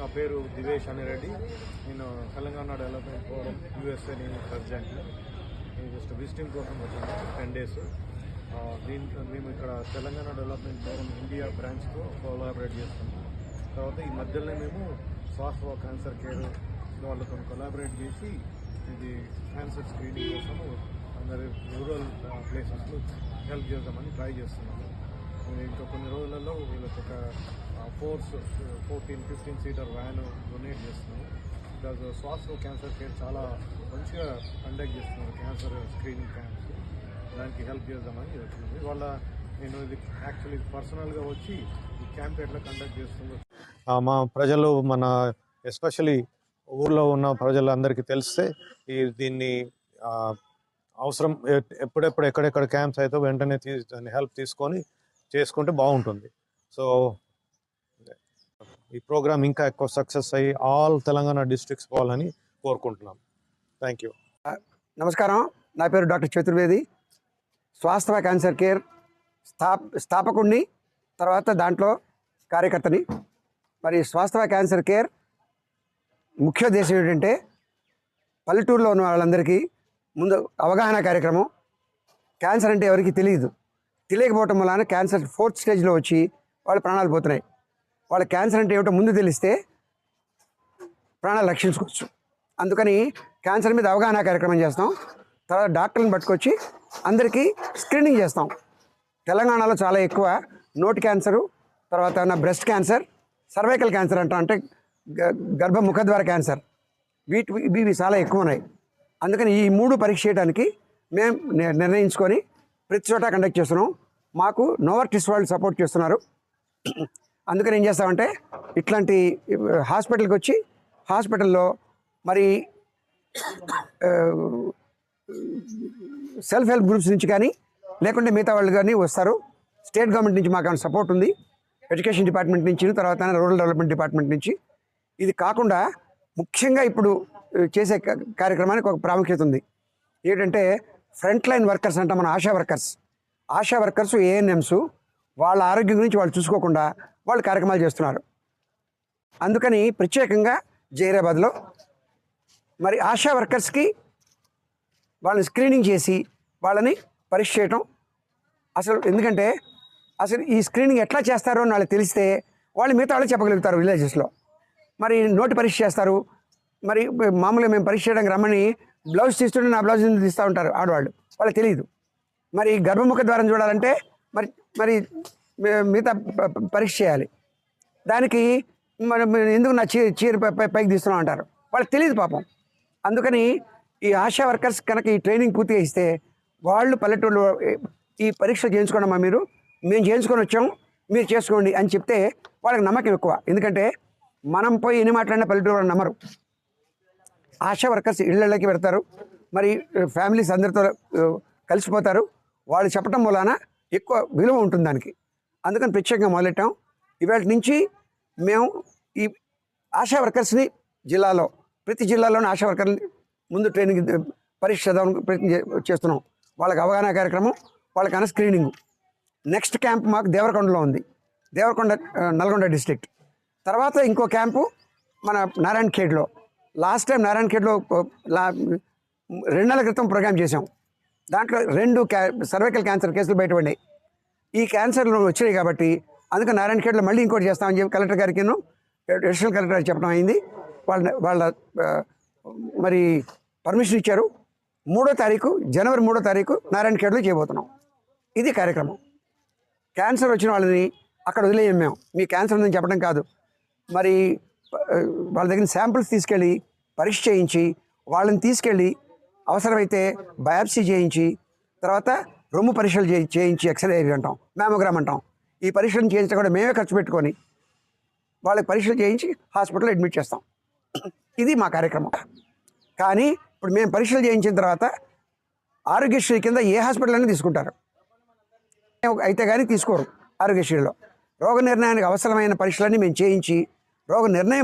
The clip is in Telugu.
నా పేరు దివేష్ అనిరెడ్డి. నేను Telangana development forum USA president. నేను జస్ట్ విజిటింగ్ కోసం వచ్చాను 10 days. మేము ఇక్కడ తెలంగాణ డెవలప్మెంట్ ఫోరం ఇండియా బ్రాంచ్తో కొలాబరేట్ చేస్తున్నాం. తర్వాత ఈ మధ్యలోనే మేము స్వాస్థ క్యాన్సర్ కేర్ వాళ్ళతో కొలాబరేట్ చేసి ఇది క్యాన్సర్ స్క్రీనింగ్ కోసము అందరి రూరల్ ప్లేసెస్లో హెల్ప్ చేద్దామని ట్రై చేస్తున్నాము. ఇంకా కొన్ని రోజులలో వీళ్ళకి ఒక 14-15 సీటర్ వ్యాన్ డొనేట్ చేస్తున్నాము. బికాజ్ స్వాస్థ క్యాన్సర్ కేర్ చాలా మంచిగా కండక్ట్ చేస్తున్నారు క్యాన్సర్ స్క్రీనింగ్ క్యాంప్స్. దానికి హెల్ప్ చేద్దామని వచ్చింది. వాళ్ళ నేను ఇది యాక్చువల్లీ పర్సనల్గా వచ్చి ఈ క్యాంప్ ఎట్లా కండక్ట్ చేస్తుందో మా ప్రజలు మన ఎస్పెషలీ ఊర్లో ఉన్న ప్రజలందరికీ తెలిస్తే దీన్ని అవసరం ఎప్పుడెప్పుడు ఎక్కడెక్కడ క్యాంప్స్ అయితే వెంటనే హెల్ప్ తీసుకొని చేసుకుంటే బాగుంటుంది. సో ఈ ప్రోగ్రామ్ ఇంకా ఎక్కువ సక్సెస్ అయ్యి ఆల్ తెలంగాణ డిస్ట్రిక్ట్స్ పోవాలని కోరుకుంటున్నాం. Thank you. నమస్కారం, నా పేరు డాక్టర్ చతుర్వేది. స్వాస్థ క్యాన్సర్ కేర్ స్థాపకుడిని, తర్వాత దాంట్లో కార్యకర్తని. మరి స్వాస్థ క్యాన్సర్ కేర్ ముఖ్య ఉద్దేశం ఏంటంటే పల్లెటూరులో ఉన్న వాళ్ళందరికీ ముందు అవగాహన కార్యక్రమం. క్యాన్సర్ అంటే ఎవరికి తెలియకపోవటం వలన క్యాన్సర్ 4th స్టేజ్లో వచ్చి వాళ్ళ ప్రాణాలు పోతున్నాయి. వాళ్ళ క్యాన్సర్ అంటే ఏమిటో ముందు తెలిస్తే ప్రాణాలు రక్షించుకోవచ్చు. అందుకని క్యాన్సర్ మీద అవగాహన కార్యక్రమం చేస్తాం. తర్వాత డాక్టర్ని పట్టుకొచ్చి అందరికీ స్క్రీనింగ్ చేస్తాం. తెలంగాణలో చాలా ఎక్కువ నోటి క్యాన్సరు, తర్వాత బ్రెస్ట్ క్యాన్సర్, సర్వైకల్ క్యాన్సర్ అంటే గర్భ ముఖద్వార క్యాన్సర్, ఇవి చాలా ఎక్కువ ఉన్నాయి. అందుకని ఈ 3 పరీక్ష చేయడానికి మేము నిర్ణయించుకొని ప్రతి చోట కండక్ట్ చేస్తున్నాం. మాకు నోవర్టిస్ వాళ్ళు సపోర్ట్ చేస్తున్నారు. అందుకని ఏం చేస్తామంటే ఇట్లాంటి హాస్పిటల్కి వచ్చి హాస్పిటల్లో మరి సెల్ఫ్ హెల్ప్ గ్రూప్స్ నుంచి కానీ లేకుంటే మిగతా వాళ్ళు కానీ వస్తారు. స్టేట్ గవర్నమెంట్ నుంచి మాకు సపోర్ట్ ఉంది, ఎడ్యుకేషన్ డిపార్ట్మెంట్ నుంచి, తర్వాత రూరల్ డెవలప్మెంట్ డిపార్ట్మెంట్ నుంచి. ఇది కాకుండా ముఖ్యంగా ఇప్పుడు చేసే కార్యక్రమానికి ఒక ప్రాముఖ్యత ఉంది. ఏంటంటే ఫ్రంట్ లైన్ వర్కర్స్ అంటాం మన ఆశా వర్కర్స్ ఏఎన్ఎంస్ వాళ్ళ ఆరోగ్యం గురించి వాళ్ళు చూసుకోకుండా వాళ్ళు కార్యక్రమాలు చేస్తున్నారు. అందుకని ప్రత్యేకంగా జైరాబాద్లో మరి ఆశా వర్కర్స్కి వాళ్ళని స్క్రీనింగ్ చేసి వాళ్ళని పరీక్ష చేయటం. ఎందుకంటే అసలు ఈ స్క్రీనింగ్ ఎట్లా చేస్తారో అని వాళ్ళకి తెలిస్తే వాళ్ళు మిగతా వాళ్ళు చెప్పగలుగుతారు. విలేజెస్లో మరి నోటి పరీక్ష చేస్తారు. మరి మామూలుగా మేము పరీక్ష చేయడానికి రమ్మని బ్లౌజ్ తీస్తుంటే నా బ్లౌజ్ తీస్తూ ఉంటారు ఆడవాళ్ళు, వాళ్ళకి తెలియదు. మరి గర్భముఖ ద్వారం చూడాలంటే మరి మిగతా పరీక్ష చేయాలి. దానికి మరి ఎందుకు నా చీర పైకి తీస్తున్నాం అంటారు, వాళ్ళకి తెలియదు పాపం. అందుకని ఈ ఆశా వర్కర్స్ కనుక ఈ ట్రైనింగ్ పూర్తిగా ఇస్తే వాళ్ళు పల్లెటూరులో ఈ పరీక్ష చేయించుకోండమ్మా, మేము చేయించుకొని వచ్చాము, మీరు చేసుకోండి అని చెప్తే వాళ్ళకి నమ్మకం ఎక్కువ. ఎందుకంటే మనం పోయి ఎన్ని మాట్లాడినా పల్లెటూరు వాళ్ళు నమ్మరు. ఆశా వర్కర్స్ ఇళ్ళకి పెడతారు, మరి ఫ్యామిలీస్ అందరితో కలిసిపోతారు. వాళ్ళు చెప్పడం వలన ఎక్కువ విలువ ఉంటుంది దానికి. అందుకని ప్రత్యేకంగా మొదలెట్టాం. ఇవాళ నుంచి మేము ఈ ఆశా వర్కర్స్ని ప్రతి జిల్లాలోని ఆశా వర్కర్ని ముందు ట్రైనింగ్ పరీక్ష ప్రయత్నం చేస్తున్నాం. వాళ్ళకి అవగాహన కార్యక్రమం, వాళ్ళకన్నా స్క్రీనింగ్. నెక్స్ట్ క్యాంప్ మాకు దేవరకొండలో ఉంది, నల్గొండ డిస్ట్రిక్ట్. తర్వాత ఇంకో క్యాంపు మన నారాయణఖేడ్లో. లాస్ట్ టైం నారాయణఖేడ్లో 2 నెలల క్రితం ప్రోగ్రామ్ చేసాం. దాంట్లో 2 సర్వైకల్ క్యాన్సర్ కేసులు బయటపడినాయి. ఈ క్యాన్సర్లు వచ్చినాయి కాబట్టి అందుకని నారాయణఖేడ్లో మళ్ళీ ఇంకోటి చేస్తామని చెప్పి కలెక్టర్ గారికి అడిషనల్ కలెక్టర్ గారికి చెప్పడం అయింది. వాళ్ళ మరి పర్మిషన్ ఇచ్చారు. జనవరి 3వ తారీఖు నారాయణఖేడ్లో చేయబోతున్నాం. ఇది కార్యక్రమం. క్యాన్సర్ వచ్చిన వాళ్ళని అక్కడ వదిలేయం మేము. మీ క్యాన్సర్ ఉందని చెప్పడం కాదు, మరి వాళ్ళ దగ్గర శాంపిల్స్ తీసుకెళ్ళి పరీక్ష చేయించి, వాళ్ళని తీసుకెళ్ళి అవసరమైతే బయాప్సీ చేయించి, తర్వాత రొమ్ము పరీక్షలు చేయించి, ఎక్స్రే అంటాం, మ్యామోగ్రామ్ అంటాం, ఈ పరీక్షలను చేయించడం కూడా మేమే ఖర్చు పెట్టుకొని వాళ్ళకి పరీక్షలు చేయించి హాస్పిటల్లో అడ్మిట్ చేస్తాం. ఇది మా కార్యక్రమం. కానీ ఇప్పుడు మేము పరీక్షలు చేయించిన తర్వాత ఆరోగ్యశ్రీ కింద ఏ హాస్పిటల్ అయినా తీసుకుంటారు, అయితే కానీ తీసుకోరు. ఆరోగ్యశ్రీలో రోగ నిర్ణయానికి అవసరమైన పరీక్షలన్నీ మేము చేయించి రోగ నిర్ణయం